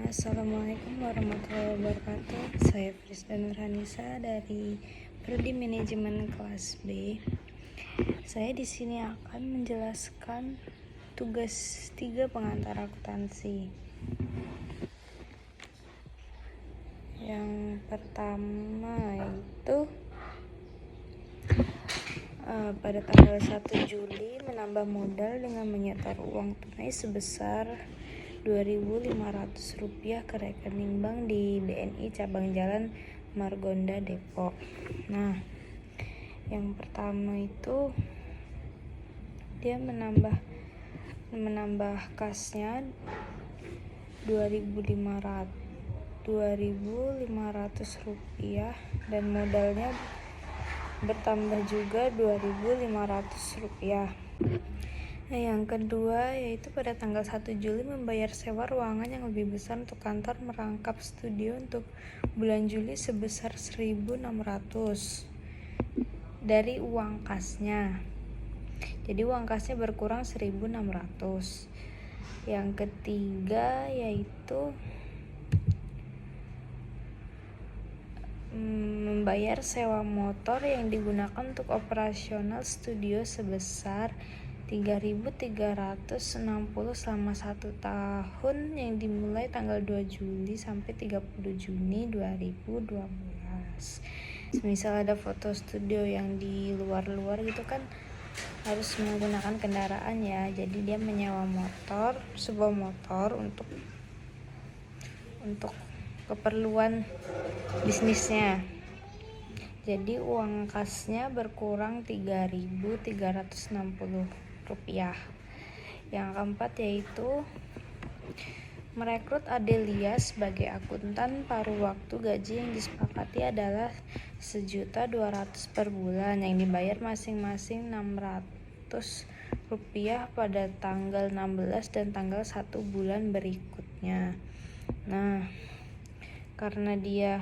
Assalamualaikum warahmatullahi wabarakatuh. Saya Prisda Nurhanisa dari Prodi Manajemen kelas B. Saya di sini akan menjelaskan tugas 3 pengantar akuntansi. Yang pertama itu pada tanggal 1 Juli menambah modal dengan menyetor uang tunai sebesar Rp2.500 ke rekening bank di BNI Cabang Jalan Margonda, Depok. Nah, yang pertama itu dia menambah kasnya Rp2.500 dan modalnya bertambah juga Rp2.500. Nah, yang kedua yaitu pada tanggal 1 Juli membayar sewa ruangan yang lebih besar untuk kantor merangkap studio untuk bulan Juli sebesar Rp1.600 dari uang kasnya. Jadi uang kasnya berkurang Rp1.600. Yang ketiga yaitu membayar sewa motor yang digunakan untuk operasional studio sebesar Rp3.360 selama 1 tahun yang dimulai tanggal 2 Juli sampai 30 Juni 2012. Misal ada foto studio yang di luar gitu kan harus menggunakan kendaraan ya. Jadi dia menyewa sebuah motor untuk keperluan bisnisnya. Jadi uang kasnya berkurang Rp3.360. Yang keempat yaitu merekrut Adelia sebagai akuntan paruh waktu. Gaji yang disepakati adalah Rp1.200.000 per bulan yang dibayar masing-masing Rp600 pada tanggal 16 dan tanggal 1 bulan berikutnya. Nah, karena dia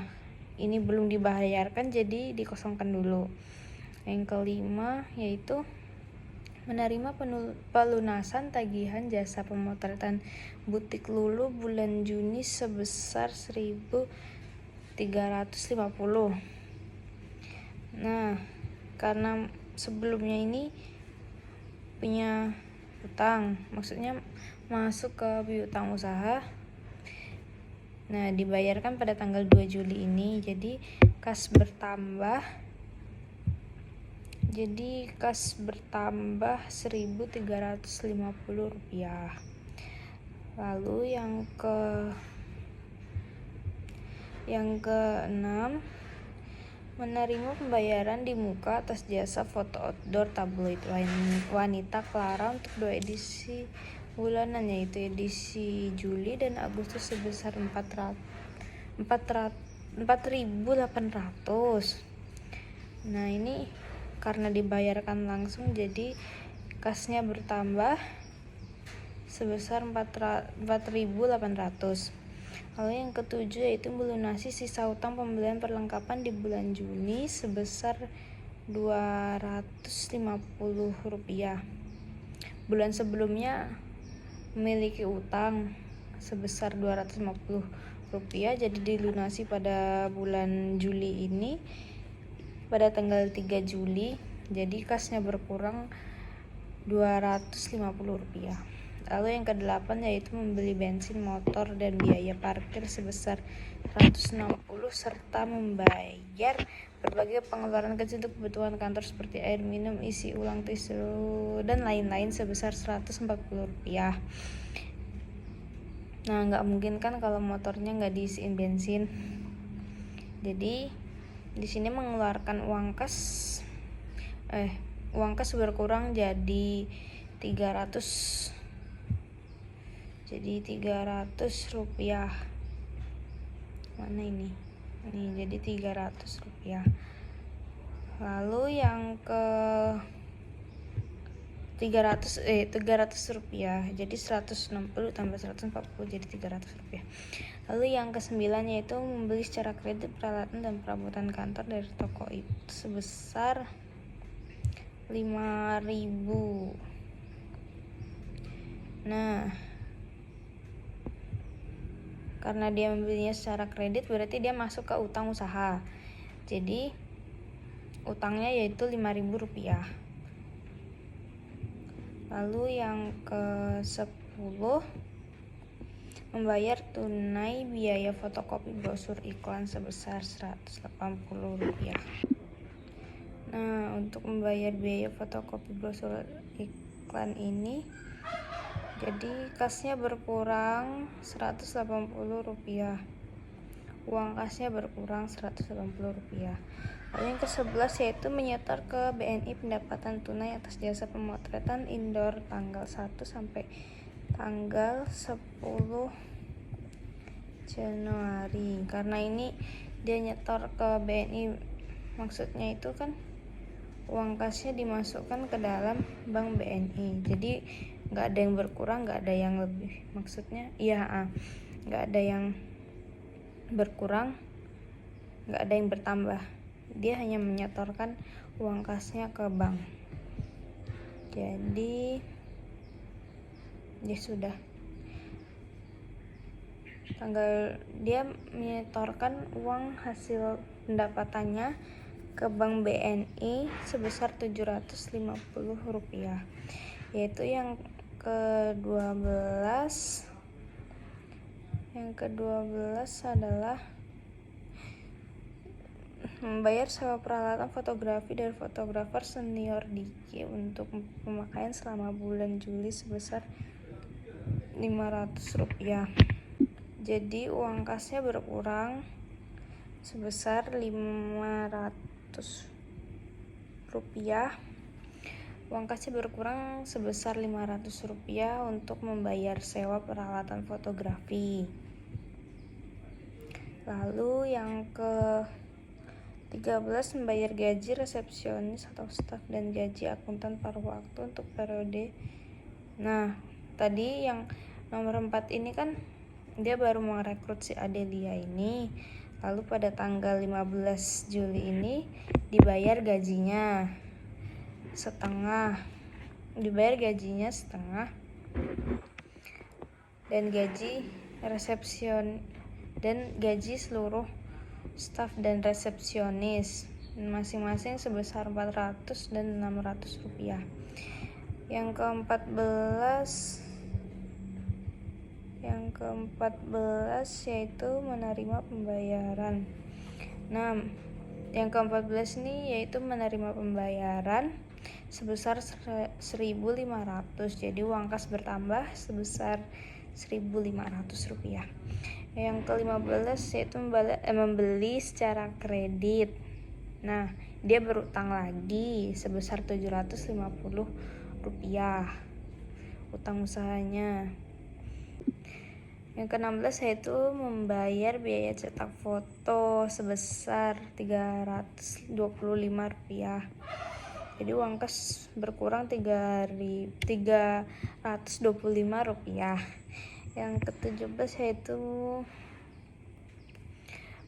ini belum dibayarkan jadi dikosongkan dulu. Yang kelima yaitu menerima pelunasan tagihan jasa pemotretan butik Lulu bulan Juni sebesar Rp1.350. Nah, karena sebelumnya ini punya utang, maksudnya masuk ke piutang usaha. Nah, dibayarkan pada tanggal 2 Juli ini. Jadi kas bertambah Rp1.350. Lalu yang keenam menerima pembayaran di muka atas jasa foto outdoor tabloid wanita Clara untuk 2 edisi bulanan, yaitu edisi Juli dan Agustus sebesar Rp4.800. Nah, ini karena dibayarkan langsung jadi kasnya bertambah sebesar Rp4.800. Lalu yang ketujuh yaitu melunasi sisa utang pembelian perlengkapan di bulan Juni sebesar Rp250. Bulan sebelumnya memiliki utang sebesar Rp250, jadi dilunasi pada bulan Juli ini pada tanggal 3 Juli. Jadi kasnya berkurang Rp250. Lalu yang ke-8 yaitu membeli bensin motor dan biaya parkir sebesar Rp160 serta membayar berbagai pengeluaran kecil untuk kebutuhan kantor seperti air minum, isi ulang tisu dan lain-lain sebesar Rp140. Nah, nggak mungkin kan kalau motornya nggak diisiin bensin. Jadi di sini mengeluarkan uang kas berkurang jadi Rp300. Mana ini? Ini jadi Rp300. Lalu yang ke Rp300, jadi 160 tambah 140 jadi Rp300. Lalu yang ke-9 yaitu membeli secara kredit peralatan dan perabotan kantor dari toko itu sebesar Rp5.000. Nah, karena dia membelinya secara kredit berarti dia masuk ke utang usaha. Jadi utangnya yaitu Rp5.000. Lalu yang ke-10, membayar tunai biaya fotokopi brosur iklan sebesar Rp180. Nah, untuk membayar biaya fotokopi brosur iklan ini, jadi kasnya berkurang Rp180. Uang kasnya berkurang Rp180. Lalu yang ke-11 yaitu menyetor ke BNI pendapatan tunai atas jasa pemotretan indoor tanggal 1 sampai tanggal 10 Januari. Karena ini dia nyetor ke BNI, maksudnya itu kan uang kasnya dimasukkan ke dalam bank BNI. Jadi nggak ada yang berkurang, nggak ada yang lebih. Maksudnya nggak ada yang berkurang, nggak ada yang bertambah. Dia hanya menyetorkan uang kasnya ke bank. Jadi dia sudah dia menyetorkan uang hasil pendapatannya ke bank BNI sebesar Rp750, yaitu yang ke-12 adalah membayar sewa peralatan fotografi dari fotografer senior Diki untuk pemakaian selama bulan Juli sebesar Rp500. Jadi uang kasnya berkurang sebesar Rp500. Uang kasnya berkurang sebesar Rp500 untuk membayar sewa peralatan fotografi. Lalu yang ke-13, membayar gaji resepsionis atau staf dan gaji akuntan paruh waktu untuk periode. Nah, tadi yang nomor 4 ini kan dia baru merekrut si Adelia ini. Lalu pada tanggal 15 Juli ini dibayar gajinya setengah. Dan gaji resepsion dan gaji seluruh staf dan resepsionis masing-masing sebesar Rp400 dan Rp600. Yang ke-14 yaitu menerima pembayaran. Nah, yang ke-14 ini yaitu menerima pembayaran sebesar Rp1.500. Jadi uang kas bertambah sebesar Rp1.500. Yang ke-15 yaitu membeli secara kredit. Nah, dia berutang lagi sebesar Rp750 utang usahanya. Yang ke-16 yaitu membayar biaya cetak foto sebesar Rp325. Jadi uang kas berkurang Rp325. Yang ke-17 yaitu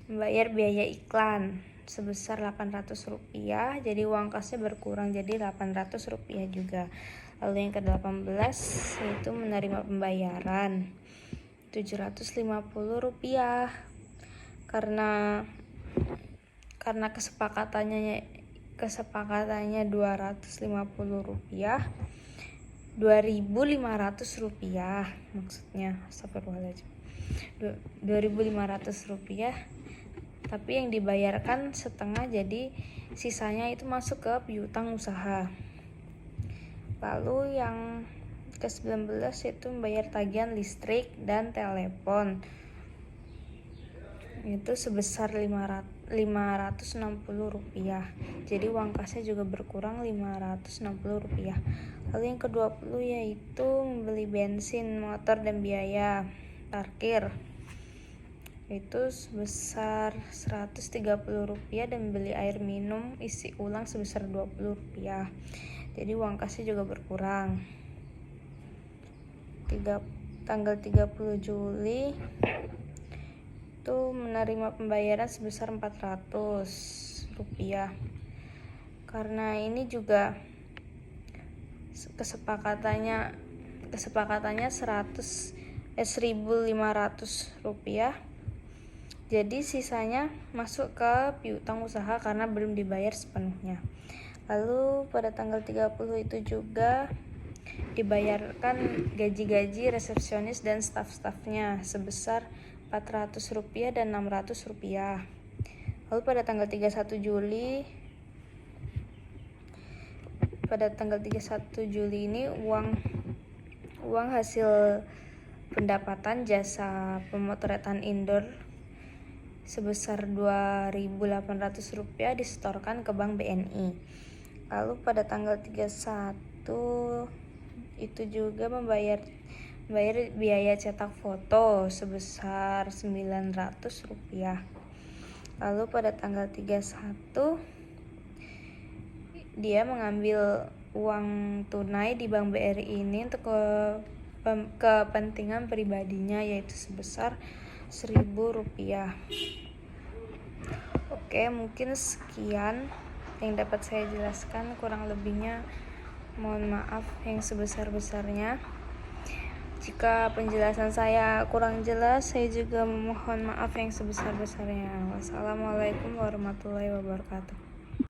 membayar biaya iklan sebesar Rp800. Jadi uang kasnya berkurang jadi Rp800 juga. Lalu yang ke-18 yaitu menerima pembayaran Rp750. Karena kesepakatannya Rp250, Rp2.500 maksudnya, astagfirullahaladzim, Rp2.500, tapi yang dibayarkan setengah, jadi sisanya itu masuk ke piutang usaha. Lalu yang ke-19 yaitu membayar tagihan listrik dan telepon, itu sebesar Rp560. Jadi uang kasnya juga berkurang Rp560. Lalu yang ke-20 yaitu membeli bensin motor dan biaya parkir, itu sebesar Rp130, dan beli air minum isi ulang sebesar Rp20. Jadi uang kasnya juga berkurang. Tanggal 30 Juli itu menerima pembayaran sebesar Rp400. Karena ini juga kesepakatannya Rp1.500. Jadi sisanya masuk ke piutang usaha karena belum dibayar sepenuhnya. Lalu pada tanggal 30 itu juga dibayarkan gaji-gaji resepsionis dan staf-stafnya sebesar Rp400 dan Rp600. Lalu pada tanggal 31 Juli ini uang hasil pendapatan jasa pemotretan indoor sebesar Rp2.800 disetorkan ke Bank BNI. Lalu pada tanggal 31 itu juga membayar biaya cetak foto sebesar Rp900. Lalu pada tanggal 31 dia mengambil uang tunai di Bank BRI ini untuk kepentingan pribadinya, yaitu sebesar Rp1.000. Oke, mungkin sekian yang dapat saya jelaskan, kurang lebihnya mohon maaf yang sebesar-besarnya. Jika penjelasan saya kurang jelas, saya juga memohon maaf yang sebesar-besarnya. Wassalamualaikum warahmatullahi wabarakatuh.